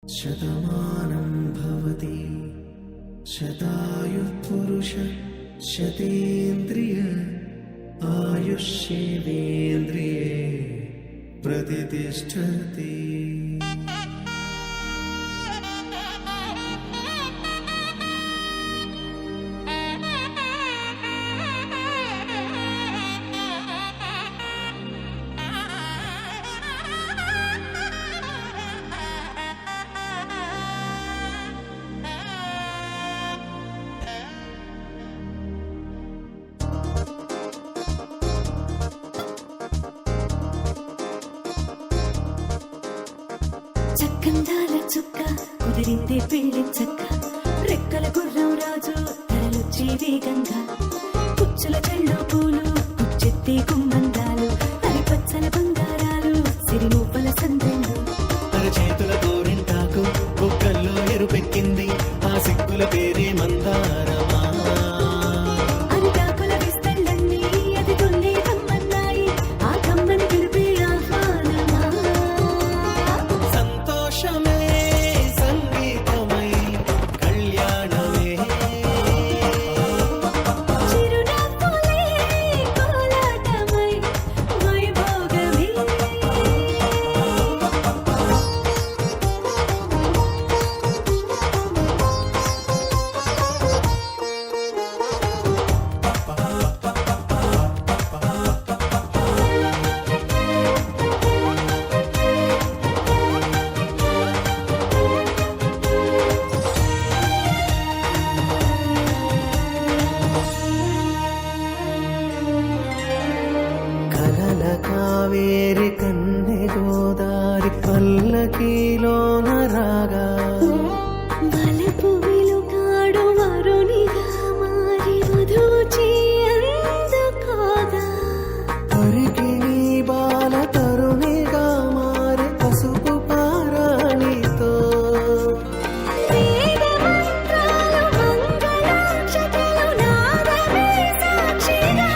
शतमानं भवति शतायुः पुरुषः शतेन्द्रिय आयुष्येवेन्द्रिये प्रतिष्ठति। చక్కందాల చుక్క కుదిరిందే పెళ్లి చక్క రెక్కల గుర్రం రాజు తరలొచ్చే వేగంగా పుచ్చుల చెళ్ళు పూలు పుచ్చెత్తి గుమ్మందాలు అరి పచ్చల బంగారాలు సిరిమూపల సందెళ్ళు చేతుల గోరింటాకు బొక్కల్లో ఎరుపెక్కింది ఆ సిగ్గుల పేరే మందారమా అరిటాకుల విస్తళ్ళన్నీ అది తొల్లి కమ్మన్నాయి ఆ కమ్మని పిలిపే ఆహ్వానమా సంతోషమే సంగీతమై కళ్యాణమే చిరునవ్వులే కోలాటమై వైభోగమే కలల కావేరి కన్నె గోదారి పల్లకీలోన రాగా వలపు వెలుగాడు వరునిగా మారి వధూచి అందుకోగా పరికి నీ బాల తరుణిగా మారి పసుపు పారాణితో వేద మంత్రాలు మంగళాక్షతలు నాదమే సాక్షిగా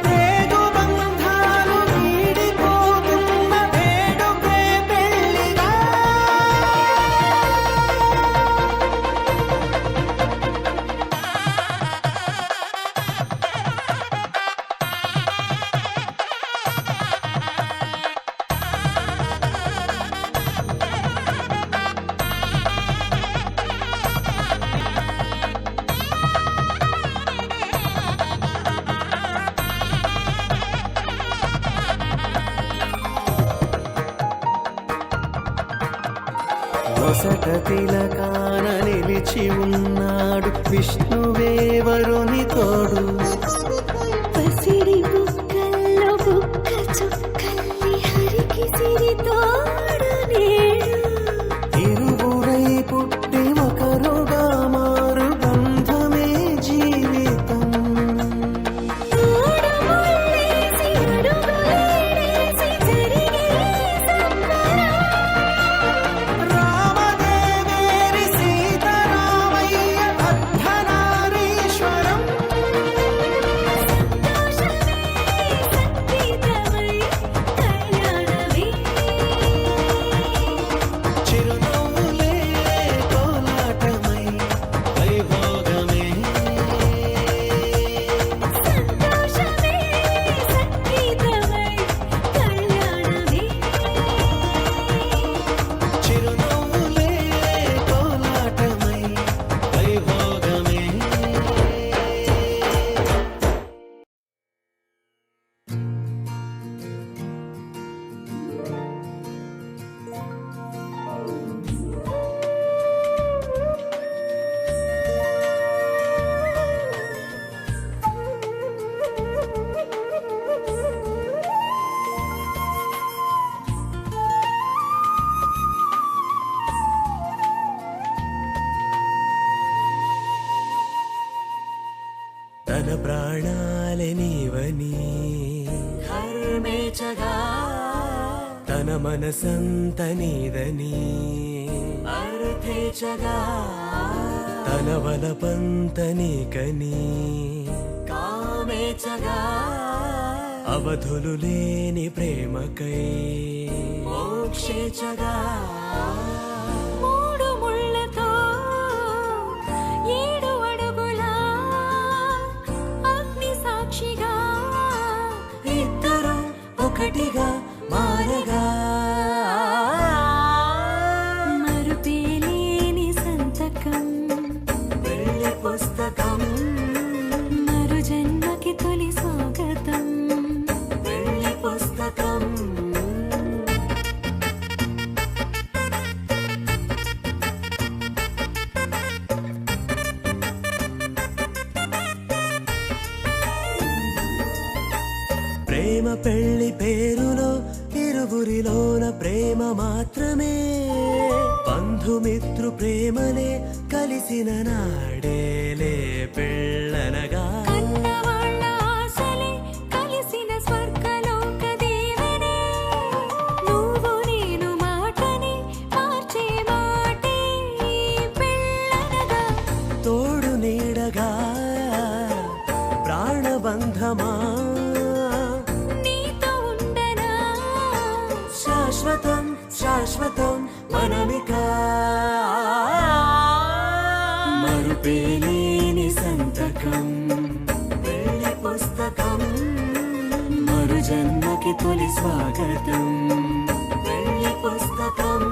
రేగు బంధాలు వీడిపోతున్న వేడుకే పెళ్లిగా నొసట తిలకాన నిలిచి ఉన్నాడు విష్ణువే వరుని తోడు పసిడి బుక్కల్లో బుక్క చుక్కల్లి హరికి సిరి తోడు నేడు ఇరువురై పుట్టి ఒకరుగా మారు బంధమే జీవితం తోడు ముళ్ళేసి అడుగులేసి జరిగే సంబరం రామదేవేరి సీతారామయ్య అర్ధనారీశ్వరం సంతోషమే సంగీతమై కళ్యాణమే చిరునవ్వులే కోలాటమై వైభోగమే సంతోషమే సంగీతమై కళ్యాణమే చిరునవ్వులే కోలాటమై వైభోగమే తన ప్రాణాలే నీవని ధర్మేచగా తన మనసంత నీదని అర్థేచగా తన వలపంత నీకని కామేచగా అవధులు లేని ప్రేమకై మోక్షేచగా మాత్రమే బంధుమిత్రు ప్రేమలే కలిసిన నాడేలే పెళ్ళనగా కన్నవాళ్ళ ఆశలే కలిసిన స్వర్గలోక దీవెనే నువ్వు నేను మాటని మార్చే మాటే ఈ పెళ్ళనగా తోడు నీడగా ప్రాణబంధమా నీతో ఉండనా శాశ్వతం శాశ్వతం మనమిక మరుపేలేని సంతకం పెళ్లి పుస్తకం మరు జన్మకి తొలి స్వాగతం పెళ్లి పుస్తకం